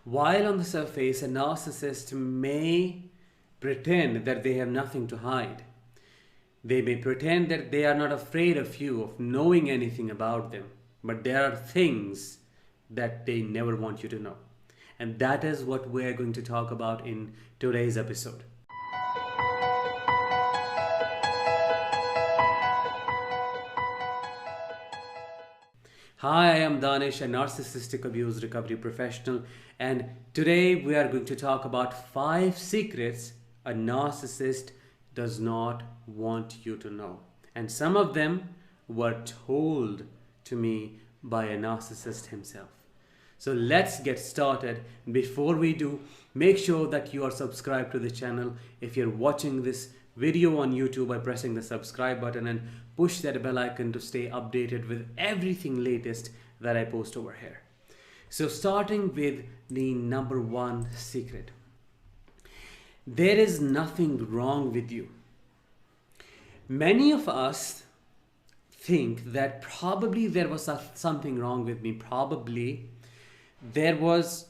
While on the surface, a narcissist may pretend that they have nothing to hide. They may pretend that they are not afraid of you, of knowing anything about them. But there are things that they never want you to know. And that is what we're going to talk about in today's episode. Hi, I am Danish, a narcissistic abuse recovery professional, and today we are going to talk about 5 secrets a narcissist does not want you to know. And some of them were told to me by a narcissist himself. So let's get started. Before we do, make sure that you are subscribed to the channel. If you're watching this video on YouTube, by pressing the subscribe button and push that bell icon to stay updated with everything latest that I post over here. So starting with the number 1 secret. There is nothing wrong with you. Many of us think that probably there was something wrong with me. Probably there was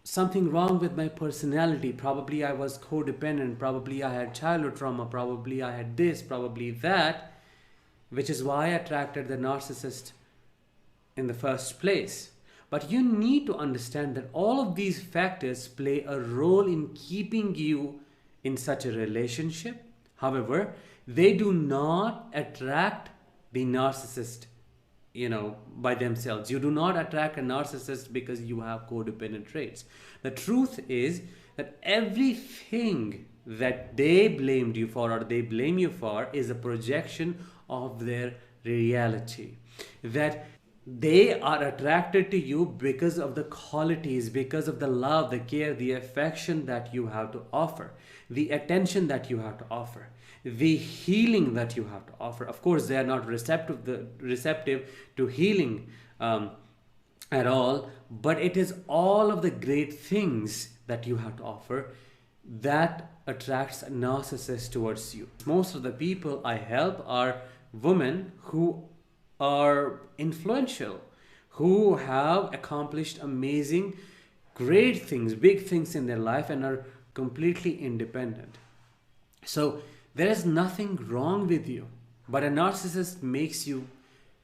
something wrong with my personality. Probably I was codependent. Probably I had childhood trauma. Probably I had this, probably that, which is why I attracted the narcissist in the first place. But you need to understand that all of these factors play a role in keeping you in such a relationship. However, they do not attract the narcissist, by themselves. You do not attract a narcissist because you have codependent traits. The truth is that everything that they blamed you for or they blame you for is a projection of their reality. That they are attracted to you because of the qualities, because of the love, the care, the affection that you have to offer, the attention that you have to offer, the healing that you have to offer. Of course, they are not receptive to healing at all, but it is all of the great things that you have to offer that attracts a narcissist towards you. Most of the people I help are women who are influential, who have accomplished amazing, great things, big things in their life and are completely independent. So there is nothing wrong with you, but a narcissist makes you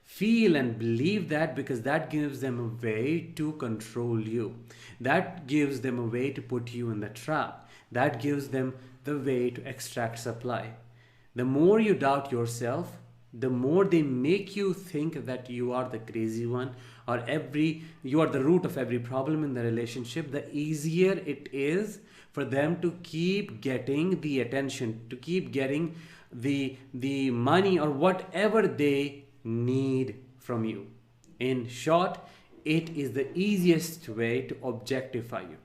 feel and believe that because that gives them a way to control you. That gives them a way to put you in the trap. That gives them the way to extract supply. The more you doubt yourself, the more they make you think that you are the crazy one or you are the root of every problem in the relationship, the easier it is for them to keep getting the attention, to keep getting the money or whatever they need from you. In short, it is the easiest way to objectify you.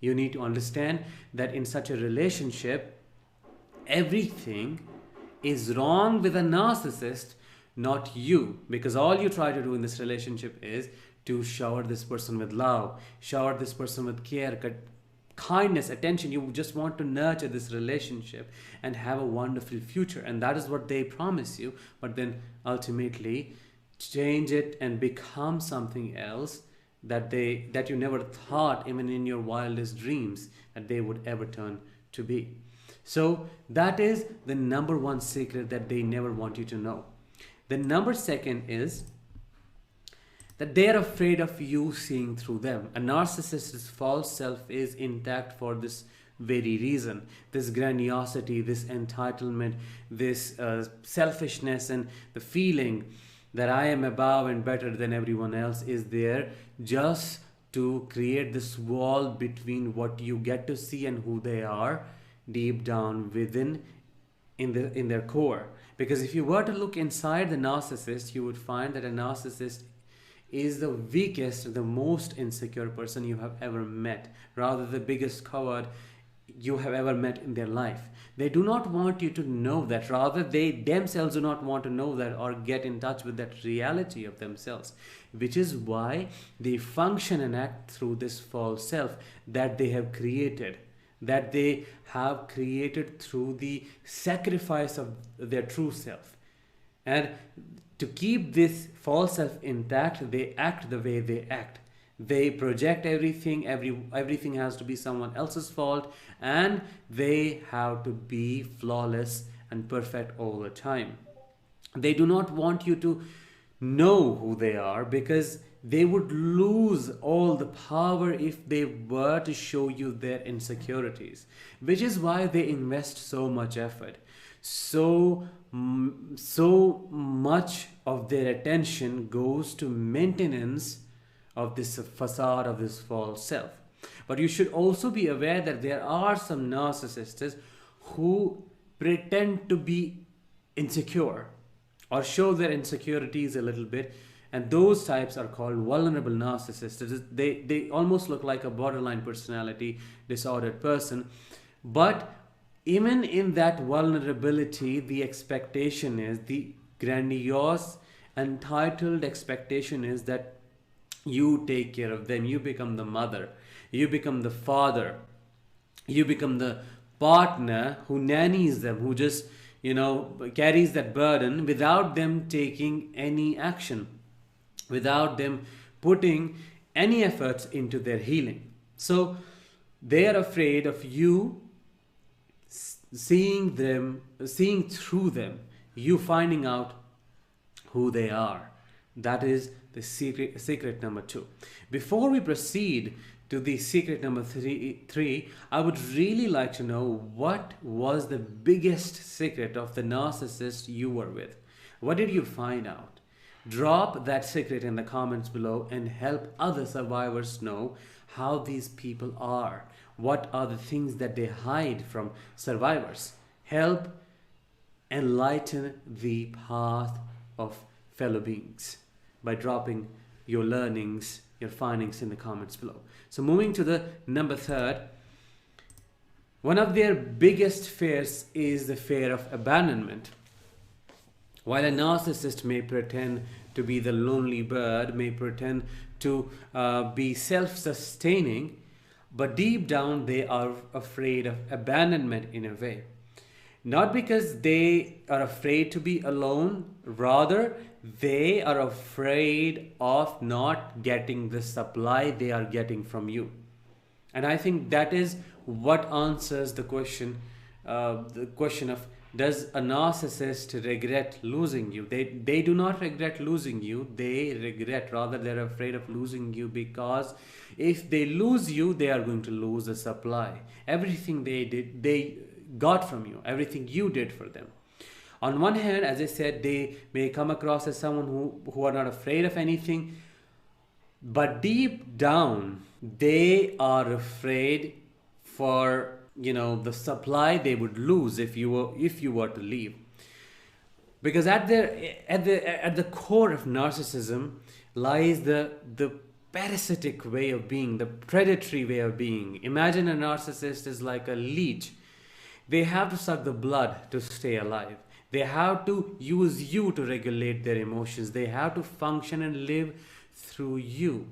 You need to understand that in such a relationship, everything is wrong with a narcissist, not you, because all you try to do in this relationship is to shower this person with love, shower this person with care, kindness, attention. You just want to nurture this relationship and have a wonderful future, and that is what they promise you, but then ultimately change it and become something else that you never thought, even in your wildest dreams, that they would ever turn to be. So that is the number 1 secret that they never want you to know. The number 2 is that they are afraid of you seeing through them. A narcissist's false self is intact for this very reason. This grandiosity, this entitlement, this selfishness and the feeling that I am above and better than everyone else is there just to create this wall between what you get to see and who they are deep down within in their core. Because if you were to look inside the narcissist, you would find that a narcissist is the weakest, the most insecure person you have ever met, rather the biggest coward you have ever met in their life. They do not want you to know that, rather they themselves do not want to know that or get in touch with that reality of themselves, which is why they function and act through this false self that they have created, through the sacrifice of their true self. And to keep this false self intact, they act the way they act. They project everything. Everything has to be someone else's fault, and they have to be flawless and perfect all the time. They do not want you to know who they are, because they would lose all the power if they were to show you their insecurities, which is why they invest so much effort. So much of their attention goes to maintenance of this facade of this false self. But you should also be aware that there are some narcissists who pretend to be insecure or show their insecurities a little bit, and those types are called vulnerable narcissists. They almost look like a borderline personality disordered person, but even in that vulnerability, the expectation is, the grandiose, entitled expectation is that you take care of them. You become the mother, you become the father, you become the partner who nannies them, who just, carries that burden without them taking any action, without them putting any efforts into their healing. So they are afraid of you seeing through them, you finding out who they are. That is the secret number 2. Before we proceed to the secret number three, I would really like to know, what was the biggest secret of the narcissist you were with? What did you find out? Drop that secret in the comments below and help other survivors know how these people are. What are the things that they hide from survivors? Help enlighten the path of fellow beings by dropping your learnings, your findings in the comments below. So moving to the number 3, one of their biggest fears is the fear of abandonment. While a narcissist may pretend to be the lonely bird, may pretend to be self-sustaining, but deep down they are afraid of abandonment in a way. Not because they are afraid to be alone, rather they are afraid of not getting the supply they are getting from you. And I think that is what answers the question of, does a narcissist regret losing you? They do not regret losing you. Rather they're afraid of losing you, because if they lose you, they are going to lose the supply. Everything they got from you, everything you did for them. On one hand, as I said, they may come across as someone who are not afraid of anything, but deep down they are afraid for the supply they would lose if you were to leave. Because at the core of narcissism lies the parasitic way of being, the predatory way of being. Imagine a narcissist is like a leech. They have to suck the blood to stay alive. They have to use you to regulate their emotions. They have to function and live through you.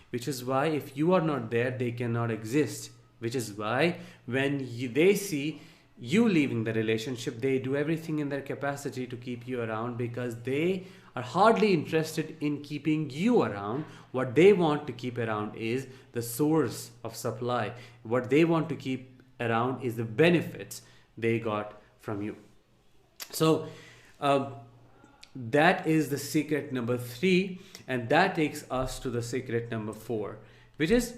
Which is why if you are not there, they cannot exist. Which is why when they see you leaving the relationship, they do everything in their capacity to keep you around, because they are hardly interested in keeping you around. What they want to keep around is the source of supply. What they want to keep around is the benefits they got from you. So that is the secret number 3, and that takes us to the secret number 4, which is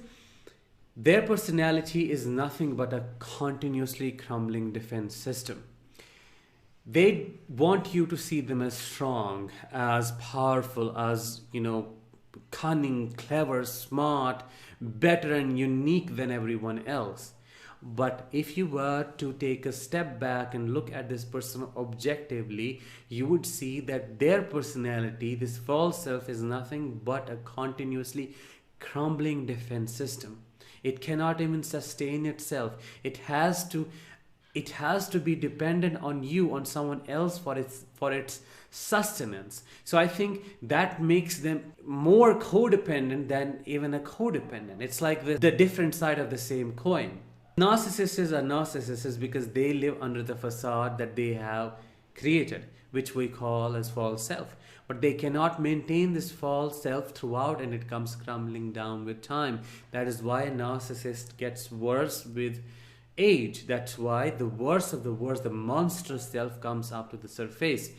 their personality is nothing but a continuously crumbling defense system. They want you to see them as strong, as powerful, as cunning, clever, smart, better and unique than everyone else. But if you were to take a step back and look at this person objectively, you would see that their personality, this false self, is nothing but a continuously crumbling defense system. It cannot even sustain itself. It has to be dependent on you, on someone else for its sustenance. So I think that makes them more codependent than even a codependent. It's like the different side of the same coin. Narcissists are narcissists because they live under the facade that they have created, which we call as false self. but they cannot maintain this false self throughout, and it comes crumbling down with time. That is why a narcissist gets worse with age. That's why the worst of the worst, the monstrous self, comes up to the surface,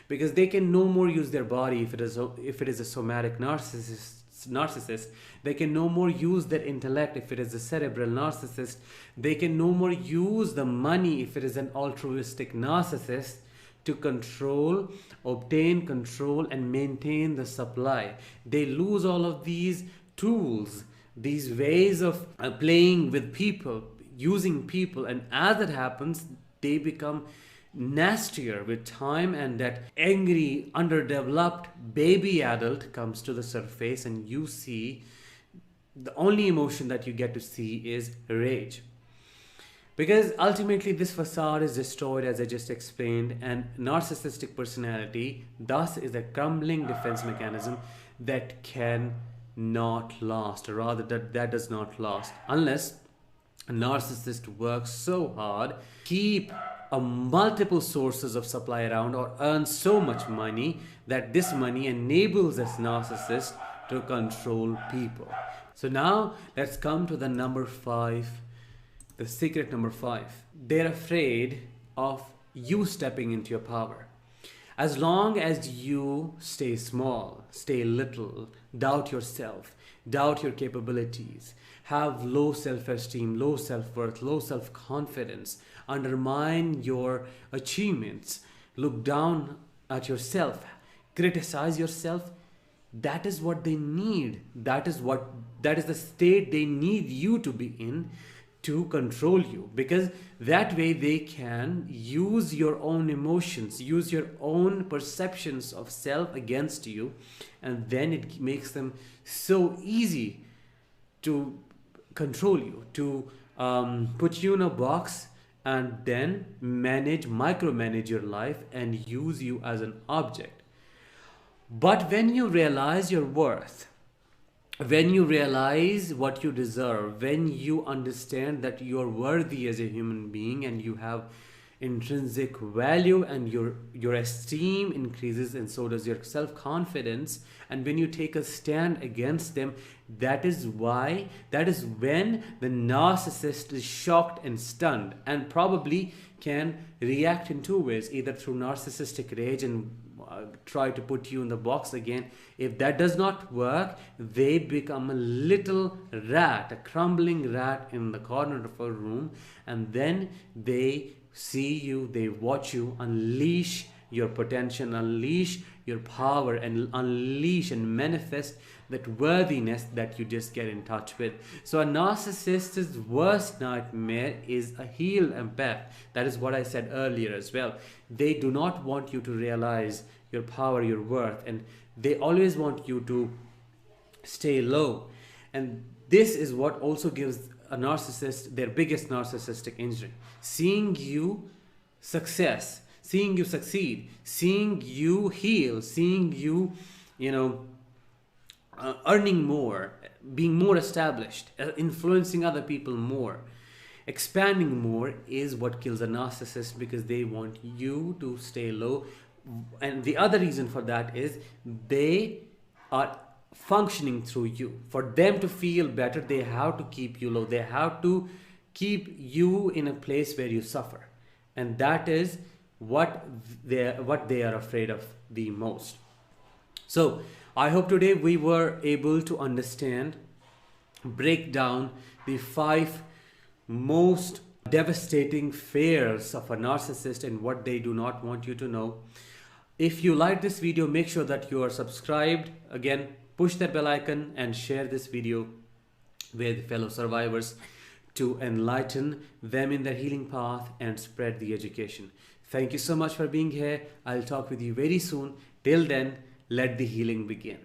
because they can no more use their body if it is a somatic narcissist. They can no more use their intellect if it is a cerebral narcissist. They can no more use the money if it is an altruistic narcissist to obtain control and maintain the supply. They lose all of these tools, these ways of playing with people, using people, and as it happens, they become nastier with time, and that angry, underdeveloped baby adult comes to the surface, and you see the only emotion that you get to see is rage. Because ultimately this facade is destroyed, as I just explained, and narcissistic personality thus is a crumbling defense mechanism that can not last, or rather that does not last, unless a narcissist works so hard, keep multiple sources of supply around, or earn so much money that this money enables this narcissist to control people. So now let's come to the number 5, the secret number 5. They're afraid of you stepping into your power. As long as you stay small, stay little, doubt yourself, doubt your capabilities, have low self-esteem, low self-worth, low self-confidence, undermine your achievements, look down at yourself, criticize yourself, that is what they need. That is the state they need you to be in to control you, because that way they can use your own emotions, use your own perceptions of self against you, and then it makes them so easy to control you, to put you in a box, and then micromanage your life and use you as an object. But when you realize your worth, when you realize what you deserve, when you understand that you are worthy as a human being and you have intrinsic value, and your esteem increases, and so does your self-confidence, and when you take a stand against them, that is when the narcissist is shocked and stunned, and probably can react in 2 ways, either through narcissistic rage and try to put you in the box again. If that does not work, they become a little rat, a crumbling rat in the corner of a room, and then they see you, they watch you unleash your potential, unleash your power, and unleash and manifest that worthiness that you just get in touch with. So a narcissist's worst nightmare is a healed empath. That is what I said earlier as well. They do not want you to realize your power, your worth, and they always want you to stay low. And this is what also gives a narcissist their biggest narcissistic injury. Seeing you success, seeing you succeed, seeing you heal, seeing you, earning more, being more established, influencing other people more, expanding more, is what kills a narcissist, because they want you to stay low. And the other reason for that is they are functioning through you. For them to feel better, they have to keep you low. They have to keep you in a place where you suffer. And that is what they are afraid of the most. So I hope today we were able to understand, break down the 5 most devastating fears of a narcissist and what they do not want you to know. If you like this video, make sure that you are subscribed. Again, push that bell icon and share this video with fellow survivors to enlighten them in their healing path and spread the education. Thank you so much for being here. I'll talk with you very soon. Till then, let the healing begin.